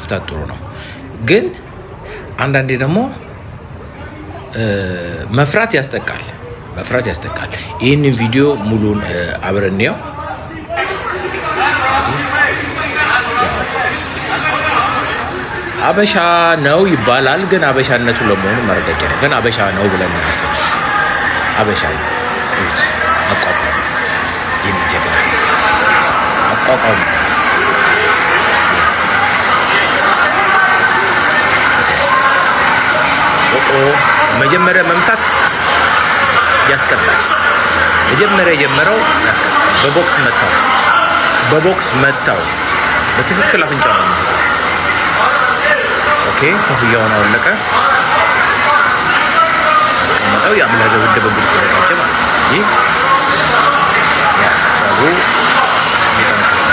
መፍታት ጥሩ ነው ግን አንዳንዴ ደግሞ መፍራት ያስጠቃል ይሄንን ቪዲዮ ሙሉን አብረንየው አበሻ ነው ይባላል ግን አበሻነቱ ለመሆኑ ማረጋገጫ ነው ግን አበሻ ነው ብለን እናስብሽ አበሻ ነው እት አቋቋም የሚጀግና አቋቋም መጀመሪያ መምታት ያስቀጣል መጀመሪያ የጀመረው በቦክስ መታው በትክክል አፍንጫው ነው ኦኬ ኮፍያውን አወለቀ አስቀመጠው ያምለደ ወደ በግልጽ ተደረገ ማለት ነው ይሄ ያ ሰው